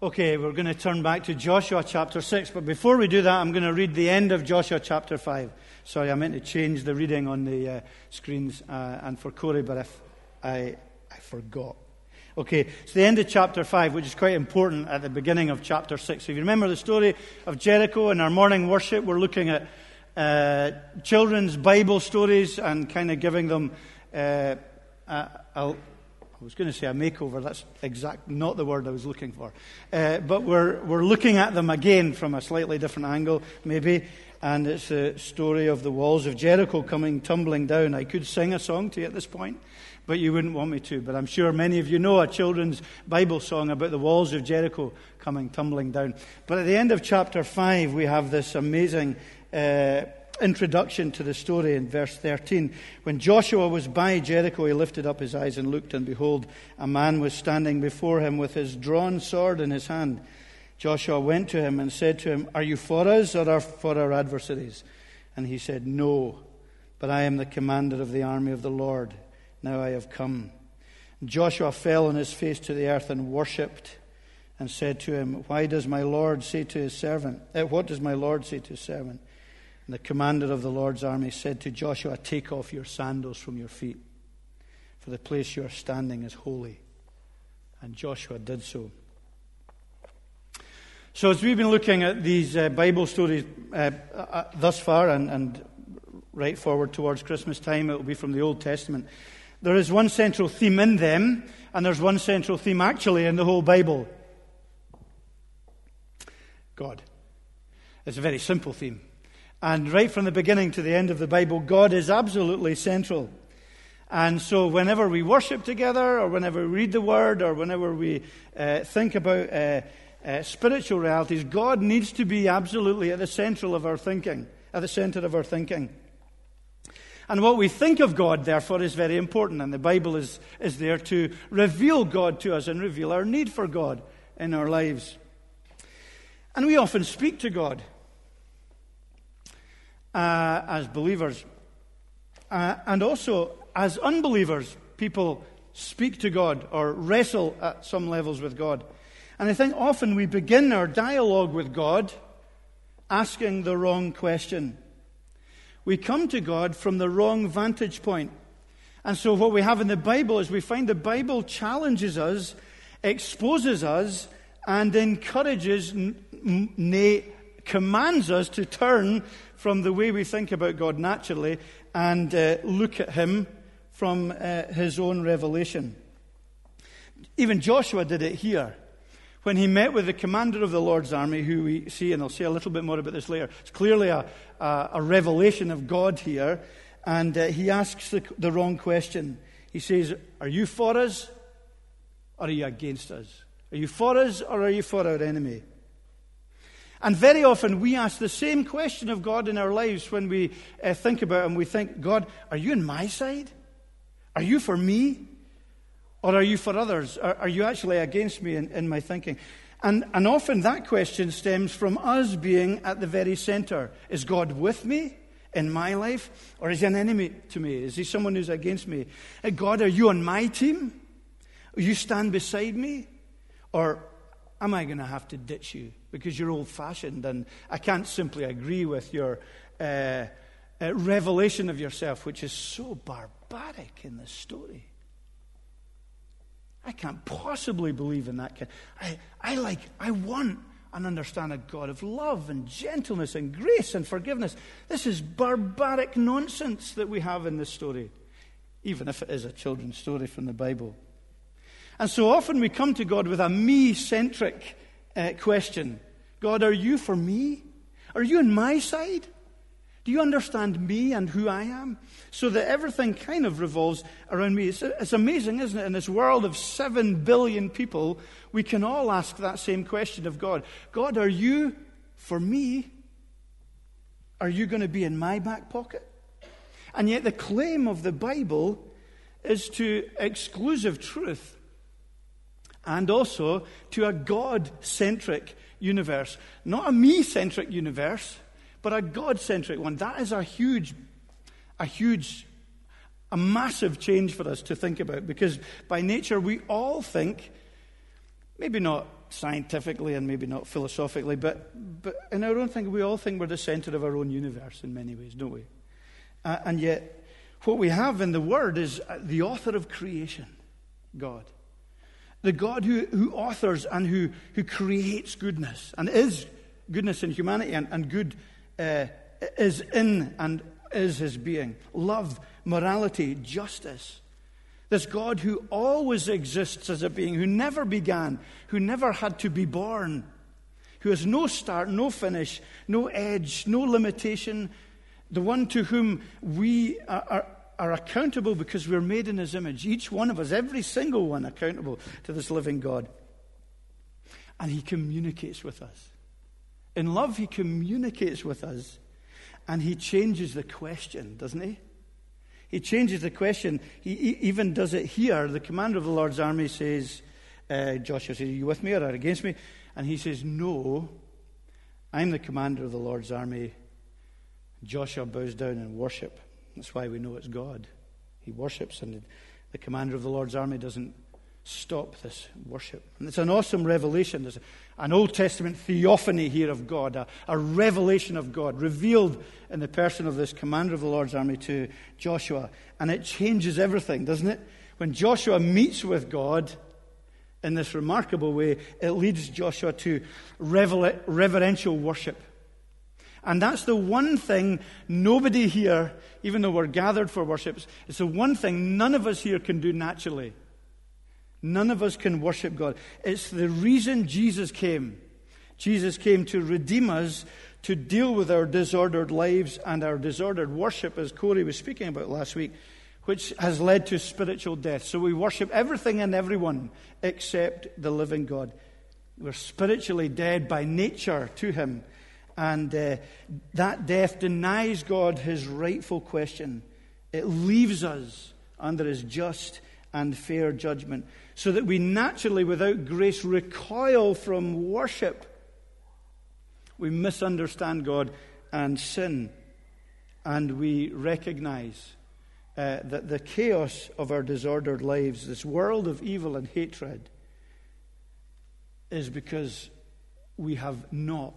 Okay, we're going to turn back to Joshua chapter 6, but before we do that, I'm going to read the end of Joshua chapter 5. Sorry, I meant to change the reading on the screens and for Corey, but I forgot. Okay, it's the end of chapter 5, which is quite important at the beginning of chapter 6. So if you remember the story of Jericho in our morning worship, we're looking at children's Bible stories and kind of giving them I was going to say a makeover. That's not the word I was looking for. But we're looking at them again from a slightly different angle, maybe. And it's the story of the walls of Jericho coming tumbling down. I could sing a song to you at this point, but you wouldn't want me to. But I'm sure many of you know a children's Bible song about the walls of Jericho coming tumbling down. But at the end of chapter 5, we have this amazing introduction to the story in verse 13. When Joshua was by Jericho, he lifted up his eyes and looked, and behold, a man was standing before him with his drawn sword in his hand. Joshua went to him and said to him, "Are you for us or for our adversaries?" And he said, "No, but I am the commander of the army of the Lord. Now I have come." And Joshua fell on his face to the earth and worshipped, and said to him, "What does my Lord say to his servant?" And the commander of the Lord's army said to Joshua, "Take off your sandals from your feet, for the place you are standing is holy." And Joshua did so. So as we've been looking at these Bible stories thus far and right forward towards Christmas time, it will be from the Old Testament. There is one central theme in them, and there's one central theme actually in the whole Bible. God. It's a very simple theme. And right from the beginning to the end of the Bible, God is absolutely central. And so whenever we worship together, or whenever we read the Word, or whenever we think about spiritual realities, God needs to be absolutely at the center of our thinking. And what we think of God, therefore, is very important. And the Bible is there to reveal God to us and reveal our need for God in our lives. And we often speak to God as believers. And also, as unbelievers, people speak to God or wrestle at some levels with God. And I think often we begin our dialogue with God asking the wrong question. We come to God from the wrong vantage point. And so what we have in the Bible is we find the Bible challenges us, exposes us, and encourages, commands us to turn from the way we think about God naturally and look at Him from His own revelation. Even Joshua did it here. When he met with the commander of the Lord's army, who we see, and I'll say a little bit more about this later, it's clearly a revelation of God here, and he asks the wrong question. He says, "Are you for us, or are you against us? Are you for us, or are you for our enemy?" And very often we ask the same question of God in our lives when we think about Him. We think, "God, are you on my side? Are you for me? Or are you for others? Are you actually against me in my thinking?" And often that question stems from us being at the very center. Is God with me in my life? Or is He an enemy to me? Is He someone who's against me? God, are you on my team? Will you stand beside me? Or am I going to have to ditch you because you're old-fashioned and I can't simply agree with your revelation of yourself, which is so barbaric in this story? I can't possibly believe in that. I want and understand a God of love and gentleness and grace and forgiveness. This is barbaric nonsense that we have in this story, even if it is a children's story from the Bible. And so often we come to God with a me-centric question. God, are you for me? Are you on my side? Do you understand me and who I am? So that everything kind of revolves around me. It's amazing, isn't it? In this world of 7 billion people, we can all ask that same question of God. God, are you for me? Are you going to be in my back pocket? And yet the claim of the Bible is to exclusive truth and also to a God-centric universe. Not a me-centric universe, but a God-centric one. That is a massive change for us to think about, because by nature we all think, maybe not scientifically and maybe not philosophically, but in our own thing, we all think we're the center of our own universe in many ways, don't we? And yet, what we have in the Word is the author of creation, God. The God who authors and who creates goodness, and is goodness in humanity, and good is in and is his being. Love, morality, justice. This God who always exists as a being, who never began, who never had to be born, who has no start, no finish, no edge, no limitation, the one to whom we are accountable because we're made in his image. Each one of us, every single one, accountable to this living God. And he communicates with us. In love, he communicates with us. And he changes the question, doesn't he? He changes the question. He even does it here. The commander of the Lord's army says, Joshua says, are you with me or against me? And he says, no, I'm the commander of the Lord's army. Joshua bows down in worship. That's why we know it's God. He worships, and the commander of the Lord's army doesn't stop this worship. And it's an awesome revelation. There's an Old Testament theophany here of God, a revelation of God revealed in the person of this commander of the Lord's army to Joshua. And it changes everything, doesn't it? When Joshua meets with God in this remarkable way, it leads Joshua to reverential worship. And that's the one thing nobody here, even though we're gathered for worship, it's the one thing none of us here can do naturally. None of us can worship God. It's the reason Jesus came. Jesus came to redeem us, to deal with our disordered lives and our disordered worship, as Corey was speaking about last week, which has led to spiritual death. So we worship everything and everyone except the living God. We're spiritually dead by nature to him. And that death denies God his rightful question. It leaves us under his just and fair judgment, so that we naturally, without grace, recoil from worship. We misunderstand God and sin, and we recognize that the chaos of our disordered lives, this world of evil and hatred, is because we have not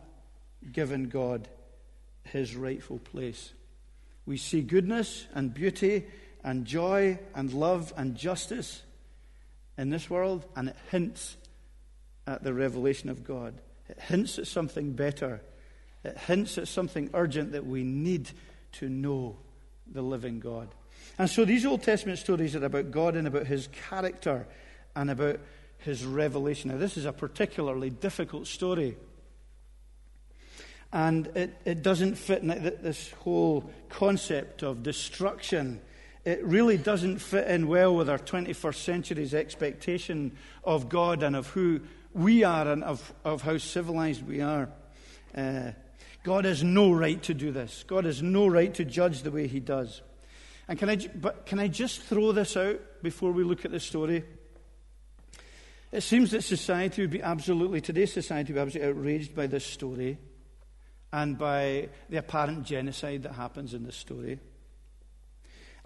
given God his rightful place. We see goodness and beauty and joy and love and justice in this world, and it hints at the revelation of God. It hints at something better. It hints at something urgent, that we need to know the living God. And so these Old Testament stories are about God and about his character and about his revelation. Now, this is a particularly difficult story. And it doesn't fit in this whole concept of destruction. It really doesn't fit in well with our 21st century's expectation of God and of who we are and of how civilized we are. God has no right to do this. God has no right to judge the way he does. And can I just throw this out before we look at the story? It seems that today's society would be absolutely outraged by this story and by the apparent genocide that happens in this story.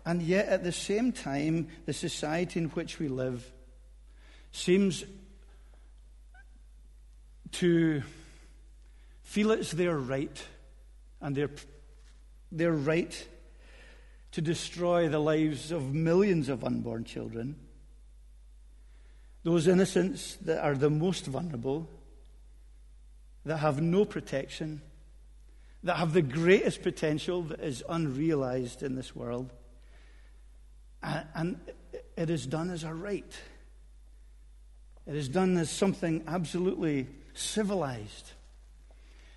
And yet, at the same time, the society in which we live seems to feel it's their right, and their right to destroy the lives of millions of unborn children, those innocents that are the most vulnerable, that have no protection, that have the greatest potential that is unrealized in this world. And it is done as a right. It is done as something absolutely civilized.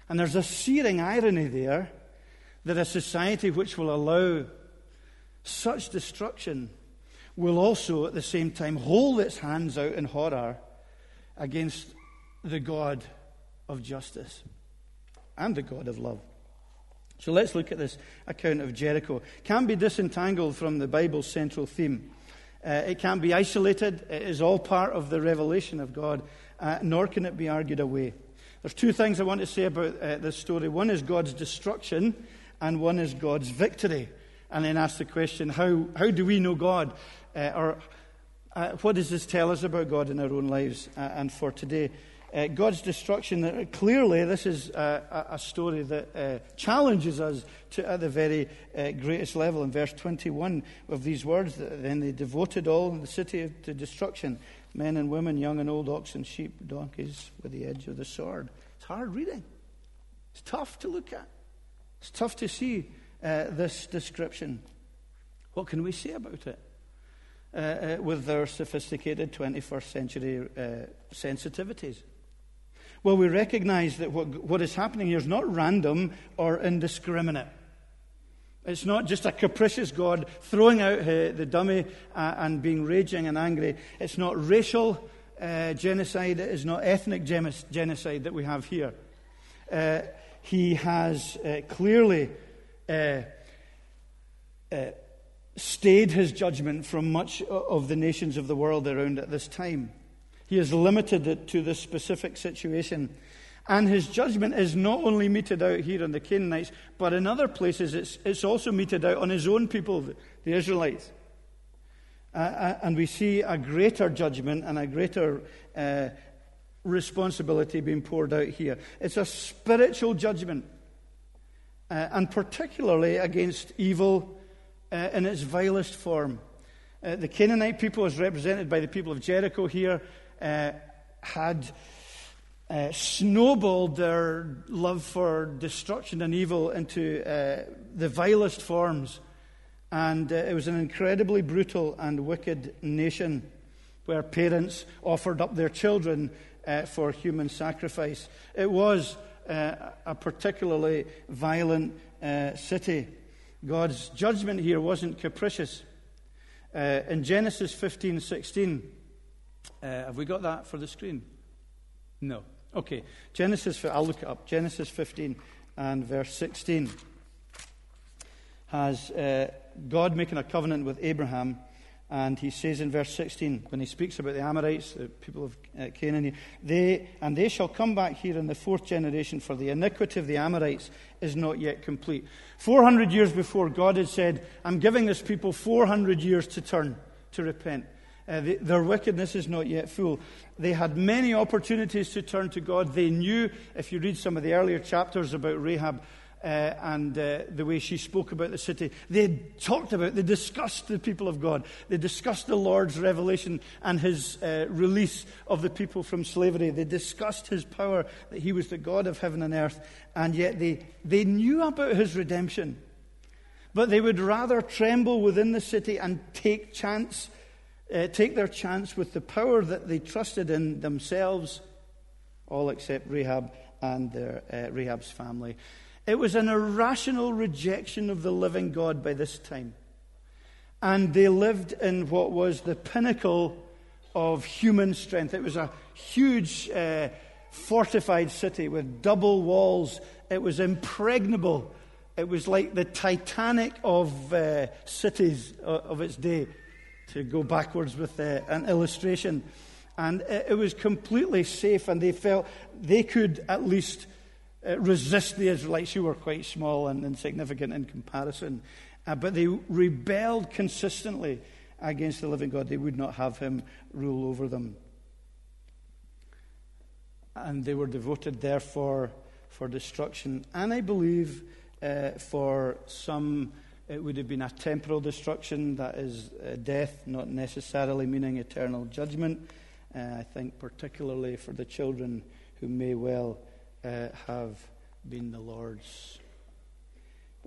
And there's a searing irony there, that a society which will allow such destruction will also at the same time hold its hands out in horror against the God of justice and the God of love. So let's look at this account of Jericho. It can't be disentangled from the Bible's central theme. It can't be isolated. It is all part of the revelation of God, nor can it be argued away. There's two things I want to say about this story. One is God's destruction, and one is God's victory. And then ask the question, how do we know God? What does this tell us about God in our own lives? And for today, God's destruction, clearly this is a story that challenges us at the very greatest level. In verse 21 of these words, then they devoted all in the city to destruction, men and women, young and old, oxen, sheep, donkeys, with the edge of the sword. It's hard reading. It's tough to look at. It's tough to see this description. What can we say about it with their sophisticated 21st century sensitivities? Well, we recognize that what is happening here is not random or indiscriminate. It's not just a capricious God throwing out the dummy and being raging and angry. It's not racial genocide. It is not ethnic genocide that we have here. He has clearly stayed his judgment from much of the nations of the world around at this time. He has limited it to this specific situation. And his judgment is not only meted out here on the Canaanites, but in other places it's also meted out on his own people, the Israelites. And we see a greater judgment and a greater responsibility being poured out here. It's a spiritual judgment, and particularly against evil in its vilest form. The Canaanite people, as represented by the people of Jericho here, had snowballed their love for destruction and evil into the vilest forms. And it was an incredibly brutal and wicked nation where parents offered up their children for human sacrifice. It was a particularly violent city. God's judgment here wasn't capricious. In Genesis 15:16, have we got that for the screen? No. Okay. I'll look it up. Genesis 15 and verse 16 has God making a covenant with Abraham. And he says in verse 16, when he speaks about the Amorites, the people of Canaan, they shall come back here in the fourth generation, for the iniquity of the Amorites is not yet complete. 400 years before, God had said, I'm giving this people 400 years to turn, to repent. Their wickedness is not yet full. They had many opportunities to turn to God. They knew, if you read some of the earlier chapters about Rahab, and the way she spoke about the city. They discussed the people of God. They discussed the Lord's revelation and his release of the people from slavery. They discussed his power, that he was the God of heaven and earth. And yet they knew about his redemption. But they would rather tremble within the city and take their chance with the power that they trusted in themselves, all except Rahab and Rahab's family. It was an irrational rejection of the living God by this time. And they lived in what was the pinnacle of human strength. It was a huge fortified city with double walls. It was impregnable. It was like the Titanic of cities of its day, to go backwards with an illustration. And it was completely safe, and they felt they could at least resist the Israelites, who were quite small and insignificant in comparison. But they rebelled consistently against the living God. They would not have him rule over them. And they were devoted, therefore, for destruction. And I believe for some it would have been a temporal destruction, that is death, not necessarily meaning eternal judgment. I think particularly for the children who may well have been the Lord's.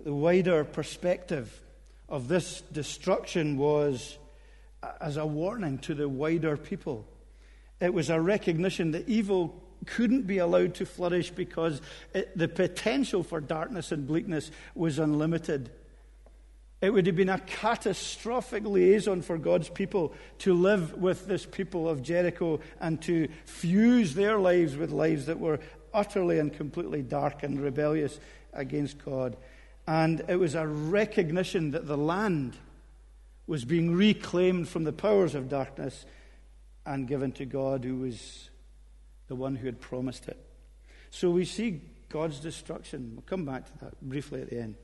The wider perspective of this destruction was as a warning to the wider people. It was a recognition that evil couldn't be allowed to flourish because the potential for darkness and bleakness was unlimited. It would have been a catastrophic liaison for God's people to live with this people of Jericho and to fuse their lives with lives that were utterly and completely dark and rebellious against God. And it was a recognition that the land was being reclaimed from the powers of darkness and given to God, who was the one who had promised it. So we see God's destruction. We'll come back to that briefly at the end.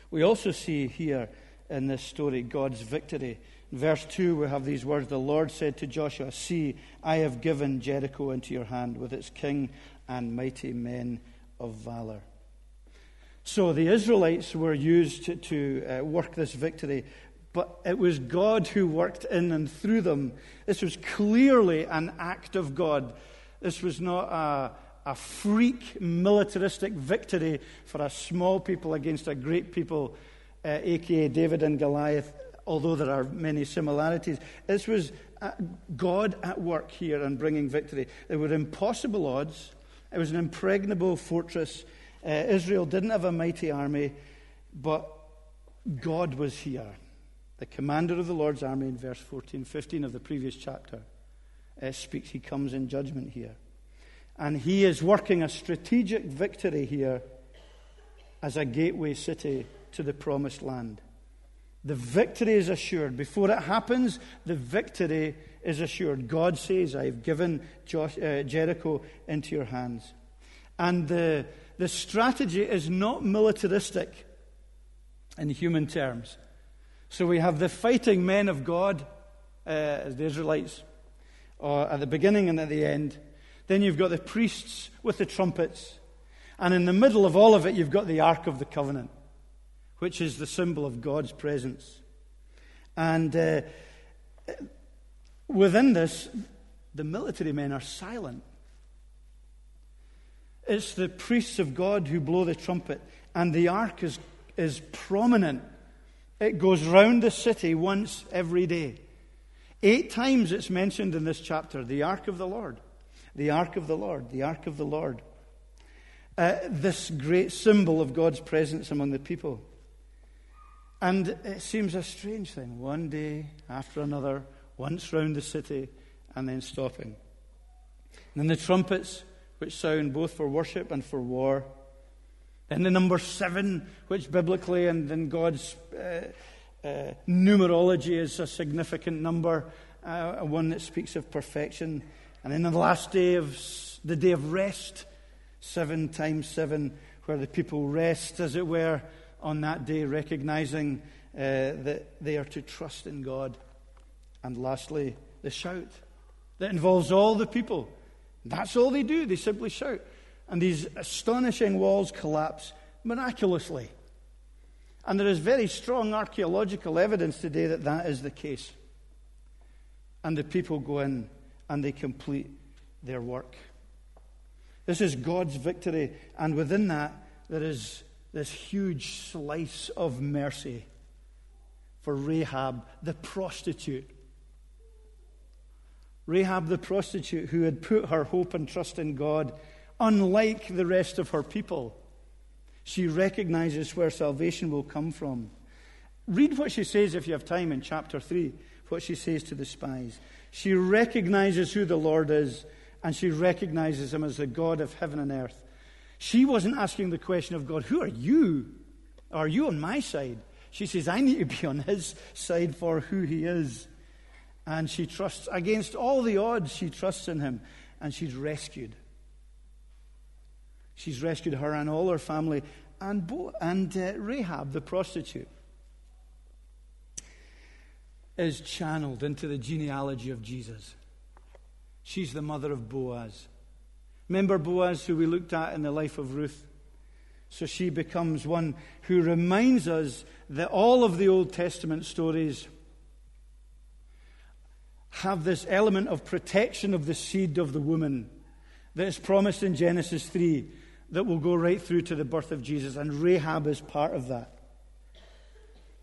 We also see here in this story God's victory. In verse 2, we have these words, "The Lord said to Joshua, see, I have given Jericho into your hand with its king and mighty men of valor." So the Israelites were used to work this victory, but it was God who worked in and through them. This was clearly an act of God. This was not a freak militaristic victory for a small people against a great people, a.k.a. David and Goliath, although there are many similarities. This was God at work here and bringing victory. There were impossible odds. It was an impregnable fortress. Israel didn't have a mighty army, but God was here. The commander of the Lord's army in verse 14-15 of the previous chapter speaks. He comes in judgment here. And he is working a strategic victory here as a gateway city to the promised land. The victory is assured. Before it happens, the victory is assured. God says, I have given Jericho into your hands. And the strategy is not militaristic in human terms. So we have the fighting men of God, as the Israelites, at the beginning and at the end. Then you've got the priests with the trumpets. And in the middle of all of it, you've got the Ark of the Covenant, which is the symbol of God's presence. And within this, the military men are silent. It's the priests of God who blow the trumpet, and the ark is prominent. It goes round the city once every day. 8 times it's mentioned in this chapter, the ark of the Lord, the ark of the Lord, the ark of the Lord. This great symbol of God's presence among the people. And it seems a strange thing, one day after another, once round the city, and then stopping. And then the trumpets, which sound both for worship and for war. Then the number 7, which biblically and in God's numerology is a significant number, one that speaks of perfection. And then the last day the day of rest, 7 times 7, where the people rest, as it were, on that day, recognizing that they are to trust in God. And lastly, the shout that involves all the people. That's all they do. They simply shout. And these astonishing walls collapse miraculously. And there is very strong archaeological evidence today that that is the case. And the people go in and they complete their work. This is God's victory. And within that, there is this huge slice of mercy for Rahab, the prostitute. Rahab, the prostitute, who had put her hope and trust in God, unlike the rest of her people. She recognizes where salvation will come from. Read what she says, if you have time, in chapter 3, what she says to the spies. She recognizes who the Lord is, and she recognizes him as the God of heaven and earth. She wasn't asking the question of God, who are you? Are you on my side? She says, I need to be on his side for who he is. And she trusts, against all the odds, she trusts in him. And she's rescued. She's rescued her and all her family. And Rahab, the prostitute, is channeled into the genealogy of Jesus. She's the mother of Boaz. Remember Boaz, who we looked at in the life of Ruth? So she becomes one who reminds us that all of the Old Testament stories have this element of protection of the seed of the woman that is promised in Genesis 3 that will go right through to the birth of Jesus. And Rahab is part of that.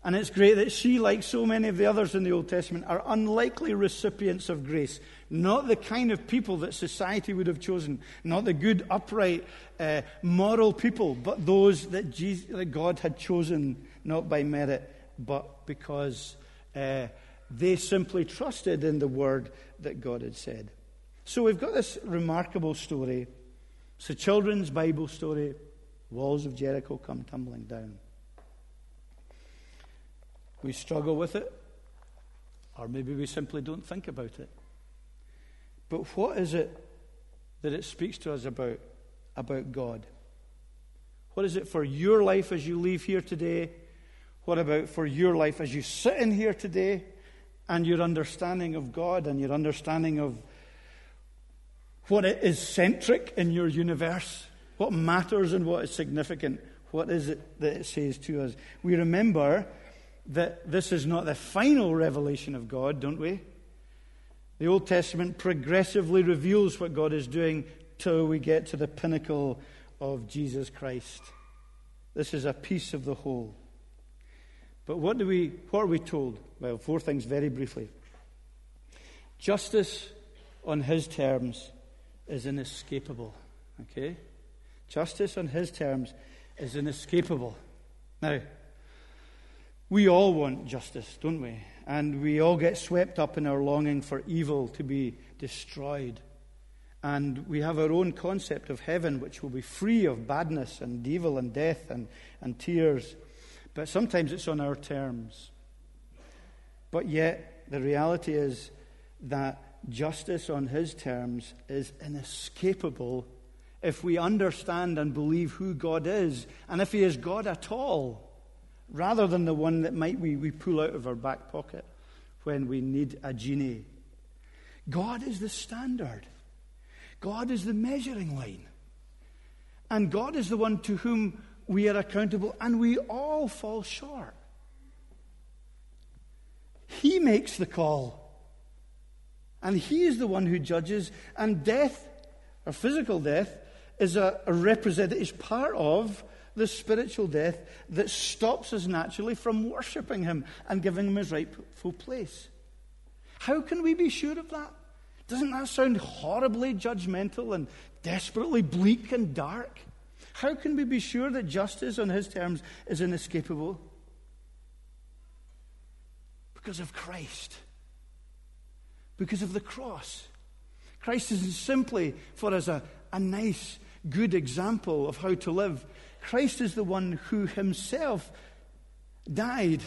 And it's great that she, like so many of the others in the Old Testament, are unlikely recipients of grace. Not the kind of people that society would have chosen. Not the good, upright, moral people, but those that God had chosen, not by merit, but because they simply trusted in the word that God had said. So we've got this remarkable story. It's a children's Bible story. Walls of Jericho come tumbling down. We struggle with it, or maybe we simply don't think about it. But what is it that it speaks to us about God? What is it for your life as you leave here today? What about for your life as you sit in here today and your understanding of God and your understanding of what is centric in your universe, what matters and what is significant, what is it that it says to us? We remember that this is not the final revelation of God, don't we? The Old Testament progressively reveals what God is doing till we get to the pinnacle of Jesus Christ. This is a piece of the whole. But what are we told? Well, 4 things very briefly. Justice on his terms is inescapable. Okay? Justice on his terms is inescapable. Now, we all want justice, don't we? And we all get swept up in our longing for evil to be destroyed. And we have our own concept of heaven, which will be free of badness and evil and death and tears. But sometimes it's on our terms. But yet, the reality is that justice on his terms is inescapable if we understand and believe who God is, and if he is God at all, rather than the one that we pull out of our back pocket when we need a genie. God is the standard. God is the measuring line. And God is the one to whom we are accountable, and we all fall short. He makes the call. And he is the one who judges, and death, or physical death, is is part of the spiritual death that stops us naturally from worshipping him and giving him his rightful place. How can we be sure of that? Doesn't that sound horribly judgmental and desperately bleak and dark? How can we be sure that justice on his terms is inescapable? Because of Christ. Because of the cross. Christ isn't simply for us a nice, good example of how to live. Christ is the one who himself died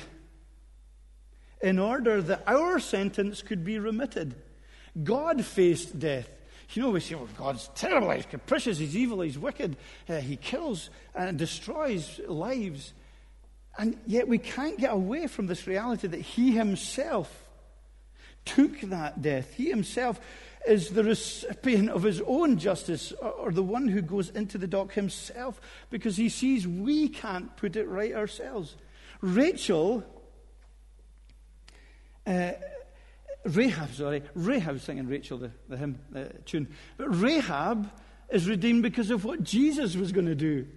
in order that our sentence could be remitted. God faced death. You know, we say, God's terrible, he's capricious, he's evil, he's wicked, he kills and destroys lives. And yet we can't get away from this reality that he himself took that death. He himself is the recipient of his own justice, or the one who goes into the dock himself, because he sees we can't put it right ourselves. Rahab's singing Rachel, the hymn tune. But Rahab is redeemed because of what Jesus was going to do.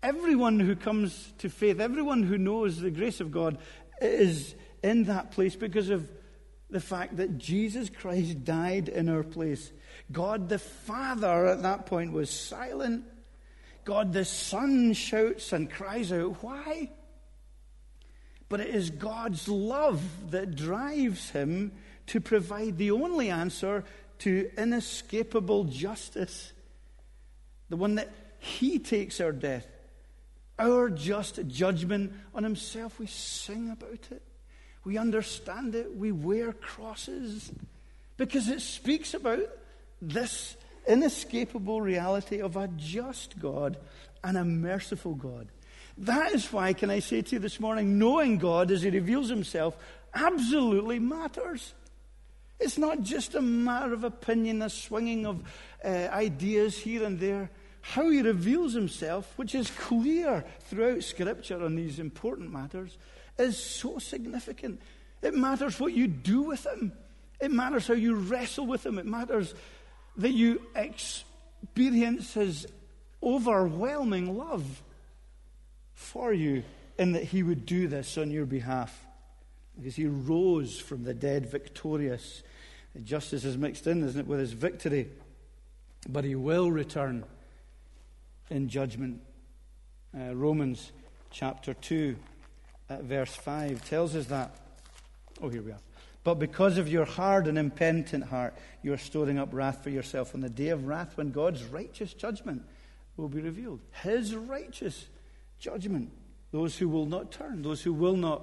Everyone who comes to faith, everyone who knows the grace of God is in that place because of the fact that Jesus Christ died in our place. God the Father at that point was silent. God the Son shouts and cries out, why? But it is God's love that drives him to provide the only answer to inescapable justice. The one that he takes our death, our just judgment on himself. We sing about it. We understand it. We wear crosses because it speaks about this inescapable reality of a just God and a merciful God. That is why, can I say to you this morning, knowing God as he reveals himself absolutely matters. It's not just a matter of opinion, a swinging of ideas here and there. How he reveals himself, which is clear throughout Scripture on these important matters, is so significant. It matters what you do with him. It matters how you wrestle with him. It matters that you experience his overwhelming love for you, and that he would do this on your behalf. Because he rose from the dead victorious. Justice is mixed in, isn't it, with his victory. But he will return in judgment. Romans chapter 2 at verse 5 tells us that. Oh, here we are. But because of your hard and impenitent heart, you are storing up wrath for yourself on the day of wrath when God's righteous judgment will be revealed. His righteous judgment. Those who will not turn, those who will not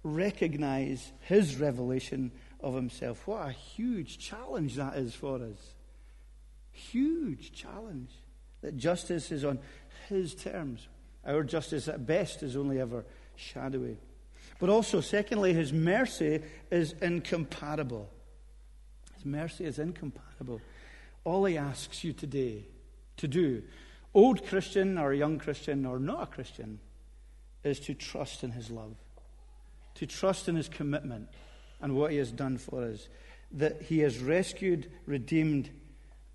recognize his revelation of himself. What a huge challenge that is for us. Huge challenge. That justice is on his terms. Our justice at best is only ever shadowy. But also, secondly, his mercy is incomparable. His mercy is incomparable. All he asks you today to do, old Christian or young Christian or not a Christian, is to trust in his love, to trust in his commitment and what he has done for us, that he has rescued, redeemed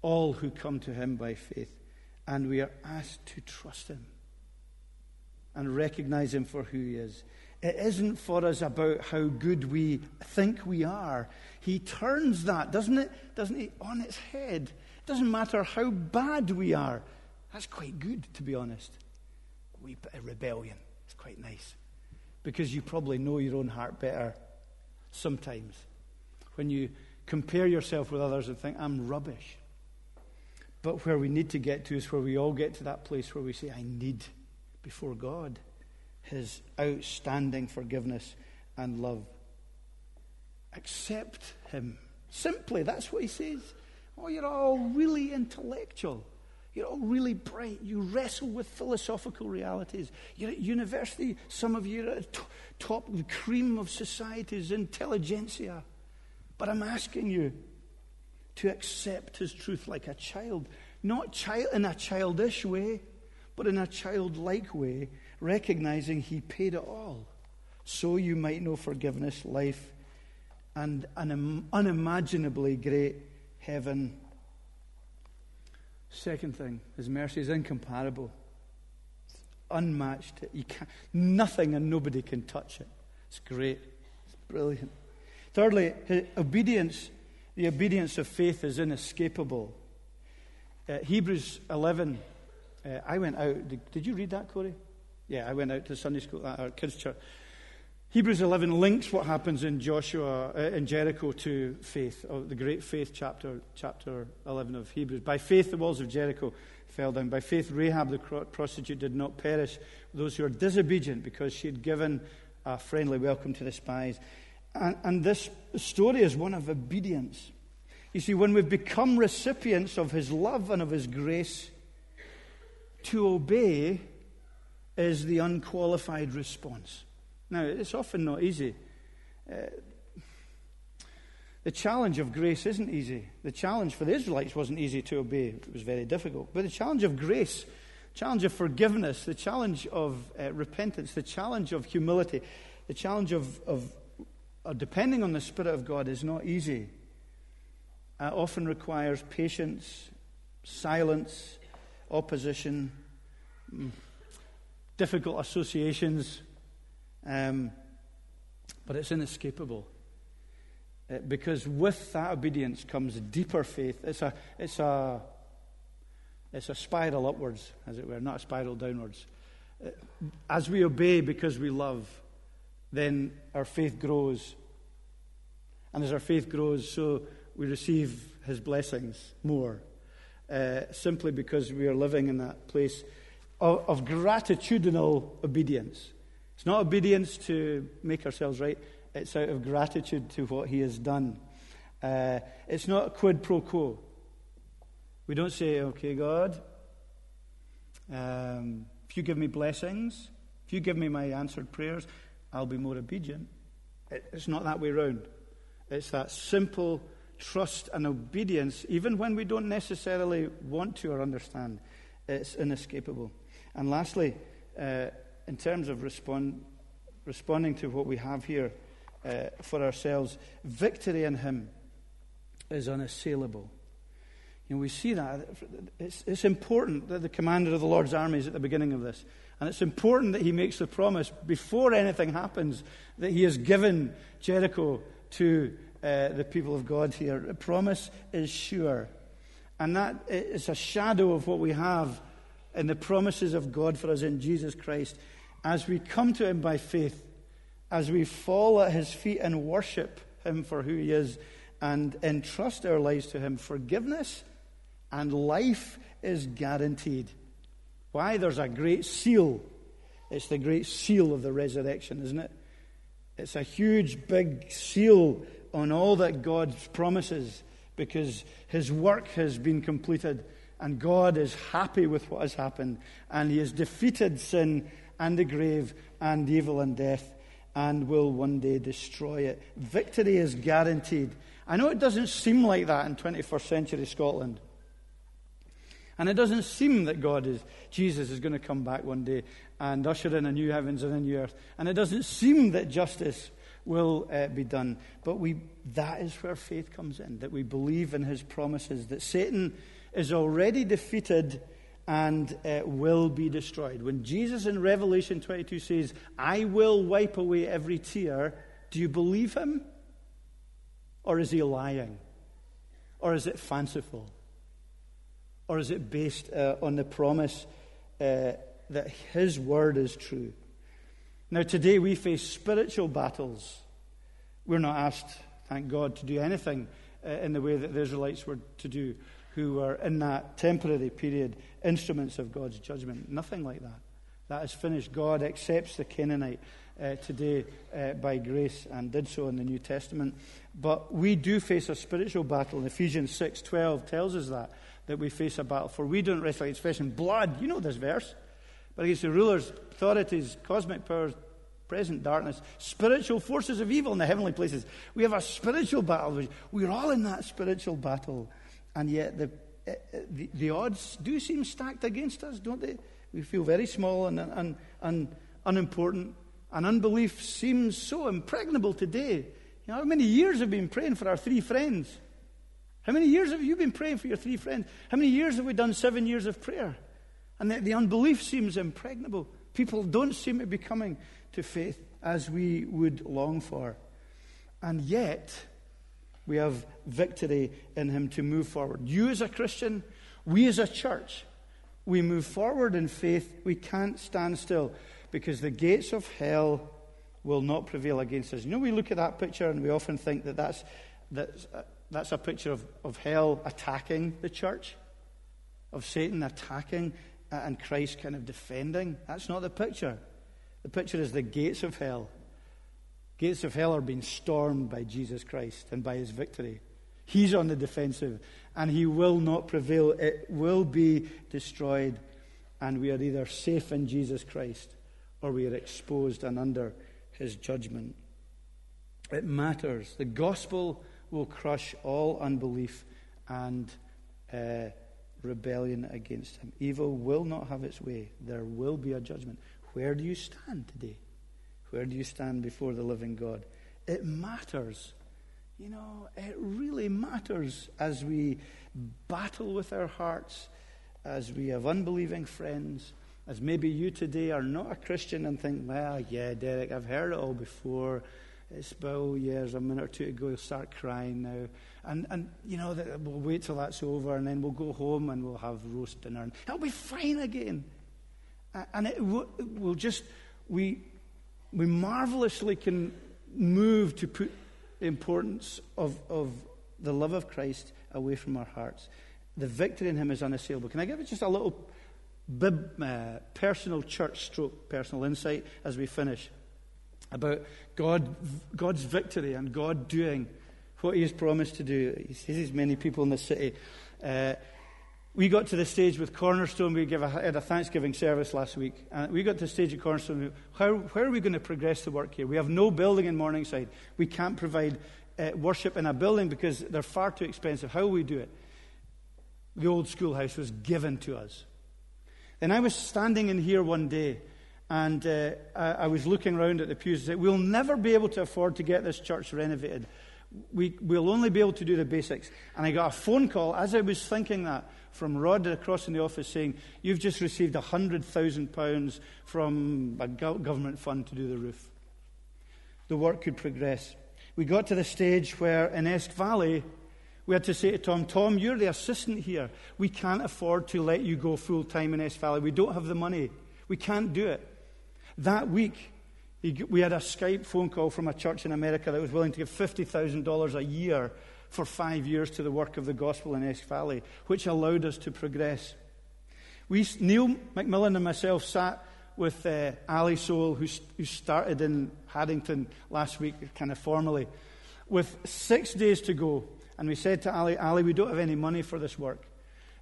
all who come to him by faith. And we are asked to trust him and recognize him for who he is. It isn't for us about how good we think we are. He turns that, doesn't he, on its head. It doesn't matter how bad we are. That's quite good, to be honest. A wee bit of rebellion. It's quite nice. Because you probably know your own heart better sometimes. When you compare yourself with others and think, I'm rubbish. But where we need to get to is where we all get to that place where we say, I need before God his outstanding forgiveness and love. Accept him. Simply, that's what he says. Oh, you're all really intellectual. You're all really bright. You wrestle with philosophical realities. You're at university. Some of you are at the top, the cream of society's intelligentsia. But I'm asking you to accept his truth like a child. Not in a childish way, but in a childlike way, recognizing he paid it all, so you might know forgiveness, life, and an unimaginably great heaven. Second thing, his mercy is incomparable. It's unmatched. Nothing and nobody can touch it. It's great. It's brilliant. Thirdly, his obedience, the obedience of faith is inescapable. Hebrews 11, I went out. Did you read that, Corey? Yeah, I went out to Sunday school at our kids' church. Hebrews 11 links what happens in Jericho to faith, the great faith chapter 11 of Hebrews. By faith, the walls of Jericho fell down. By faith, Rahab the prostitute did not perish with those who are disobedient, because she had given a friendly welcome to the spies. And this story is one of obedience. You see, when we've become recipients of his love and of his grace, to obey is the unqualified response. Now, it's often not easy. The challenge of grace isn't easy. The challenge for the Israelites wasn't easy to obey. It was very difficult. But the challenge of grace, challenge of forgiveness, the challenge of repentance, the challenge of humility, the challenge of depending on the Spirit of God is not easy. It often requires patience, silence, opposition, difficult associations, but it's inescapable. Because with that obedience comes deeper faith. It's a spiral upwards, as it were, not a spiral downwards. As we obey because we love, then our faith grows. And as our faith grows, so we receive his blessings more. Simply because we are living in that place of gratitudinal obedience. It's not obedience to make ourselves right. It's out of gratitude to what he has done. It's not a quid pro quo. We don't say, okay, God, if you give me blessings, if you give me my answered prayers, I'll be more obedient. It's not that way around. It's that simple trust and obedience, even when we don't necessarily want to or understand. It's inescapable. And lastly, in terms of responding to what we have here for ourselves, victory in him is unassailable. You know, we see that. It's important that the commander of the Lord's army is at the beginning of this. And it's important that he makes the promise before anything happens that he has given Jericho to the people of God here. The promise is sure. And that is a shadow of what we have in the promises of God for us in Jesus Christ. As we come to him by faith, as we fall at his feet and worship him for who he is and entrust our lives to him, forgiveness and life is guaranteed. Why? There's a great seal. It's the great seal of the resurrection, isn't it? It's a huge, big seal on all that God promises, because his work has been completed and God is happy with what has happened, and he has defeated sin and the grave and evil and death, and will one day destroy it. Victory is guaranteed. I know it doesn't seem like that in 21st century Scotland. And it doesn't seem that Jesus is going to come back one day and usher in a new heavens and a new earth. And it doesn't seem that justice will be done. But that is where faith comes in, that we believe in his promises, that Satan is already defeated and will be destroyed. When Jesus in Revelation 22 says, I will wipe away every tear, do you believe him? Or is he lying? Or is it fanciful? Or is it based on the promise that his word is true? Now, today we face spiritual battles. We're not asked, thank God, to do anything in the way that the Israelites were to do, who were in that temporary period instruments of God's judgment. Nothing like that. That is finished. God accepts the Canaanite today by grace, and did so in the New Testament. But we do face a spiritual battle. And Ephesians 6:12 tells us that we face a battle. For we don't wrestle against flesh and blood. You know this verse. But against the rulers, authorities, cosmic powers, present darkness, spiritual forces of evil in the heavenly places. We have a spiritual battle. We're all in that spiritual battle. And yet the odds do seem stacked against us, don't they? We feel very small and unimportant. And unbelief seems so impregnable today. You know, how many years have we been praying for our 3 friends? How many years have you been praying for your 3 friends? How many years have we done 7 years of prayer? And the unbelief seems impregnable. People don't seem to be coming to faith as we would long for. And yet, we have victory in him to move forward. You as a Christian, we as a church, we move forward in faith. We can't stand still because the gates of hell will not prevail against us. You know, we look at that picture and we often think that's a picture of hell attacking the church, of Satan attacking and Christ kind of defending. That's not the picture. The picture is the gates of hell. Gates of hell are being stormed by Jesus Christ and by his victory. He's on the defensive and he will not prevail. It will be destroyed, and we are either safe in Jesus Christ or we are exposed and under his judgment. It matters. The gospel will crush all unbelief and rebellion against him. Evil will not have its way. There will be a judgment. Where do you stand today? Where do you stand before the living God? It matters. You know, it really matters as we battle with our hearts, as we have unbelieving friends, as maybe you today are not a Christian and think, well, yeah, Derek, I've heard it all before. It's about years, a minute or two to go, you'll start crying now. And you know, we'll wait till that's over, and then we'll go home and we'll have roast dinner. And it'll be fine again. And it will just, we marvelously can move to put the importance of the love of Christ away from our hearts. The victory in him is unassailable. Can I give it just a little personal church stroke, personal insight as we finish about God's victory and God doing what he has promised to do. He sees many people in the city. We got to the stage with Cornerstone. We had a Thanksgiving service last week. And we got to the stage at Cornerstone. Where are we going to progress the work here? We have no building in Morningside. We can't provide worship in a building because they're far too expensive. How will we do it? The old schoolhouse was given to us. Then I was standing in here one day, and I was looking around at the pews and said, we'll never be able to afford to get this church renovated. We'll only be able to do the basics. And I got a phone call as I was thinking that from Rod across in the office saying, you've just received £100,000 from a government fund to do the roof. The work could progress. We got to the stage where in Esk Valley, we had to say to Tom, you're the assistant here. We can't afford to let you go full time in Esk Valley. We don't have the money. We can't do it. That week, we had a Skype phone call from a church in America that was willing to give $50,000 a year for 5 years to the work of the gospel in Esk Valley, which allowed us to progress. Neil McMillan and myself sat with Ali Soul, who started in Haddington last week, kind of formally, with 6 days to go. And we said to Ali, we don't have any money for this work.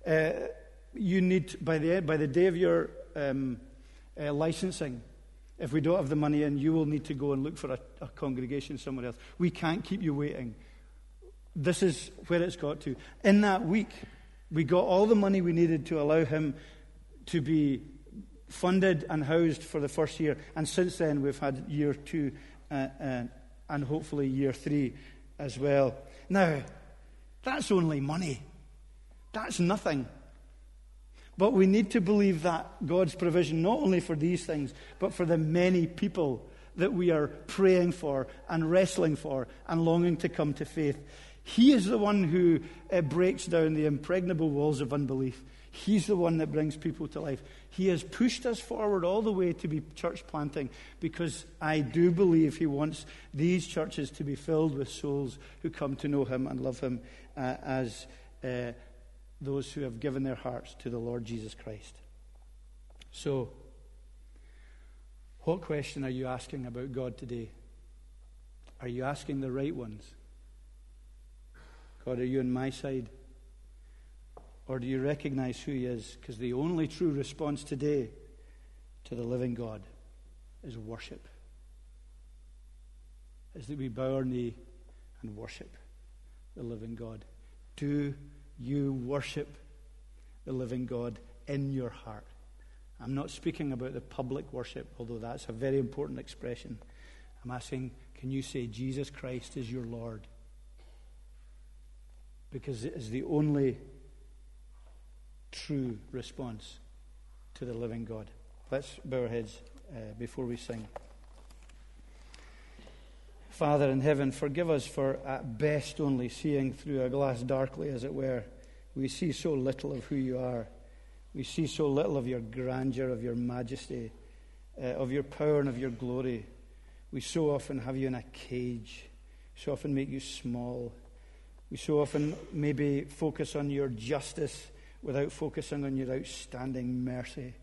You need, by the day of your licensing, if we don't have the money in, you will need to go and look for a congregation somewhere else. We can't keep you waiting. This is where it's got to. In that week, we got all the money we needed to allow him to be funded and housed for the first year. And since then, we've had year 2 and hopefully year 3 as well. Now, that's only money. That's nothing. But we need to believe that God's provision, not only for these things, but for the many people that we are praying for and wrestling for and longing to come to faith. He is the one who breaks down the impregnable walls of unbelief. He's the one that brings people to life. He has pushed us forward all the way to be church planting, because I do believe he wants these churches to be filled with souls who come to know him and love him as those who have given their hearts to the Lord Jesus Christ. So, what question are you asking about God today? Are you asking the right ones? God, are you on my side? Or do you recognize who he is? Because the only true response today to the living God is worship. Is that we bow our knee and worship the living God. Do you worship the living God in your heart? I'm not speaking about the public worship, although that's a very important expression. I'm asking, can you say Jesus Christ is your Lord? Because it is the only true response to the living God. Let's bow our heads before we sing. Father in heaven, forgive us for at best only seeing through a glass darkly, as it were. We see so little of who you are. We see so little of your grandeur, of your majesty, of your power and of your glory. We so often have you in a cage. So often make you small. We so often maybe focus on your justice without focusing on your outstanding mercy.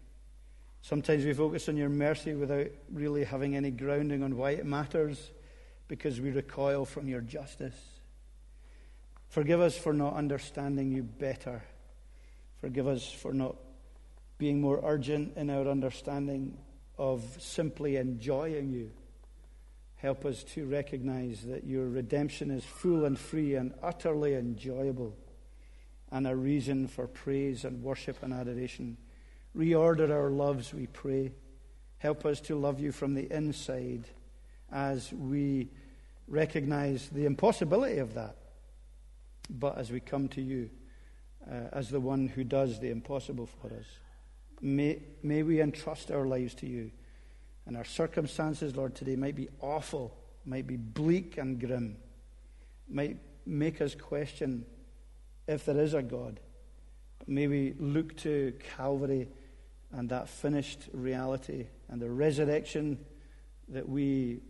Sometimes we focus on your mercy without really having any grounding on why it matters, because we recoil from your justice. Forgive us for not understanding you better. Forgive us for not being more urgent in our understanding of simply enjoying you. Help us to recognize that your redemption is full and free and utterly enjoyable, and a reason for praise and worship and adoration. Reorder our loves, we pray. Help us to love you from the inside as we recognize the impossibility of that, but as we come to you as the one who does the impossible for us. May we entrust our lives to you. And our circumstances, Lord, today might be awful, might be bleak and grim, might make us question if there is a God. But may we look to Calvary and that finished reality and the resurrection that we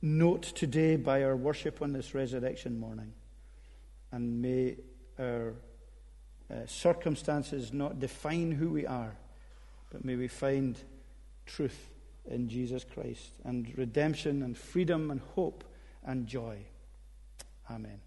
note today by our worship on this resurrection morning. And may our circumstances not define who we are, but may we find truth in Jesus Christ and redemption and freedom and hope and joy. Amen.